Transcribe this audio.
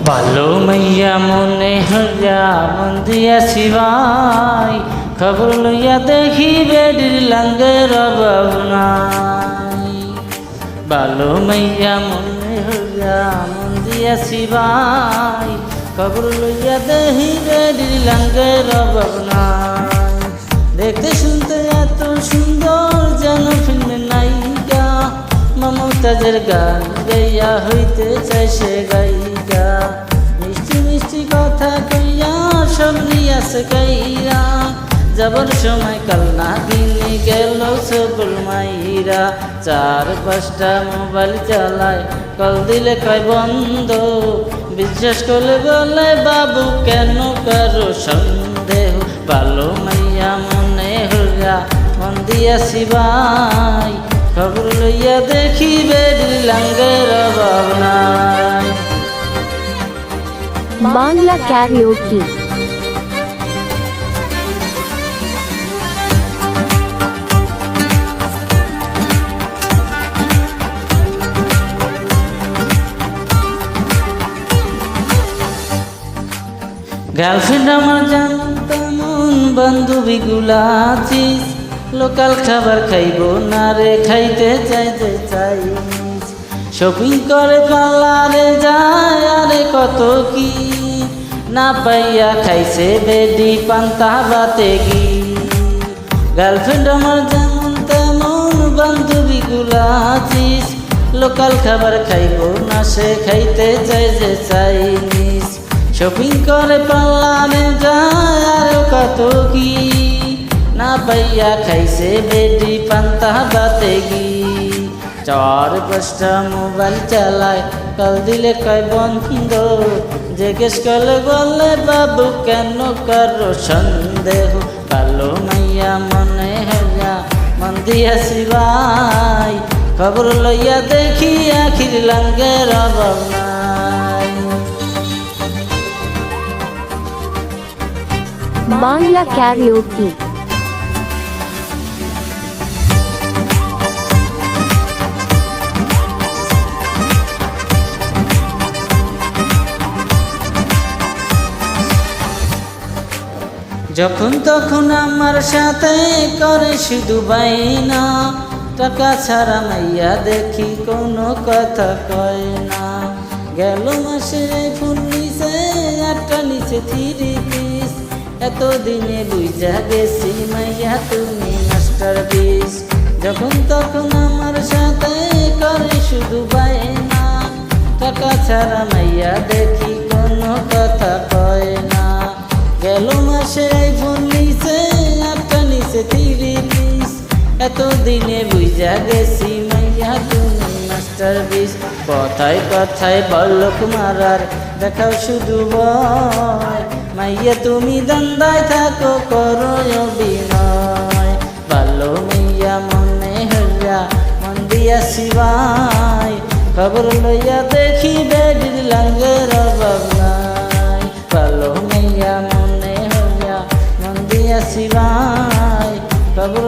ভালো মাইয়া মনে হইয়া মন দিয়া শিবাই, খবর লইয়া দেখি বেডির লাঙ্গের অভাব নাই। ভালো মাইয়া মনে হইয়া মন দিয়া শিবাই, খবর লইয়া দেখি বেডির লাঙ্গের অভাব নাই। দেখতে শুনতে এত সুন্দর যেন ফিল্মের নায়িকা, মমতাজের গান গাইয়া হইতে চাই সে গায়িকা। মিষ্টি মিষ্টি কথা কইয়া সব নিয়াছে গাইয়া, যাবার সময় কাল না দিনে গেল সবল মাইরা। 4-5টা মোবাইল চালায়, কল দিলে কয় বন্ধ, বিশ্বাস করলে বলে বাবু কেন কারো সন্দেহ। ভালো মাইয়া মনে হইয়া মন দিয়া শিবাই, খবর লইয়া দেখি বেডির লাঙ্গের অভাব নাই। বাংলা ক্যারিওকি। গার্লফ্রেন্ড আমার যেমন তেমন বান্ধবী গুলা আছিস, লোকাল খাবার খাইব না রে খাইতে চাইতে চাই। শপিং করে পার্লারে যায় আরে কত কি, না পাইয়া খাইছে বেডি পান্তা বাতে গি। গার্লফ্রেন্ড আমার যেমন তেমন বান্ধবী গুলা আছিস, লোকাল খাবার খাইব না সে খাইতে চাই যে চাইনিস। শপিং করে পার্লারে যায় আর কত কি, না পাইয়া খাইছে বেডি পান্তা বাতে গি। 4-5টা মোবাইল চালায়, কল দিলে কয় বন্ধ, জিজ্ঞেস করলে বলে বাবু কেন কারো সন্দেহ। ভালো মাইয়া মনে হইয়া মন দিয়া শিবাই, খবর লইয়া দেখি আখির লাঙ্গের অভাব নাই। বাংলা ক্যারিওকি। যখন তখন আমার সাথে করে শুধু বাইনা, টাকা ছাড়া মাইয়া দেখি কোনো কথা কয় না। গেল মাসের ফুল নিছে, একটা নিচে 3 পিস, এতদিনে বুঝা গেছি মাইয়া তুমি মাস্টার পিস। যখন তখন আমার সাথে করে শুধু বাইনা, টাকা ছাড়া মাইয়া দেখি কোনো কথা কয় না। গেল মাসে ফোন নিছে, একটা নিচে 3 পিস, এতদিনে বুঝা গেছি মাইয়া তুমি মাস্টার পিস। কথায় কথায় বলক মারার দেখাও শুধু ভয়, মাইয়া তুমি দান্দায় থাকো করো অভিনয়। ভালো মাইয়া মনে হইয়া মন দিয়া শিবাই, খবর লইয়া দেখি বেডির লাঙ্গের অভাব নাই। ভালো মাইয়া মনে হইয়া মন দিয়া শিবাই, খবর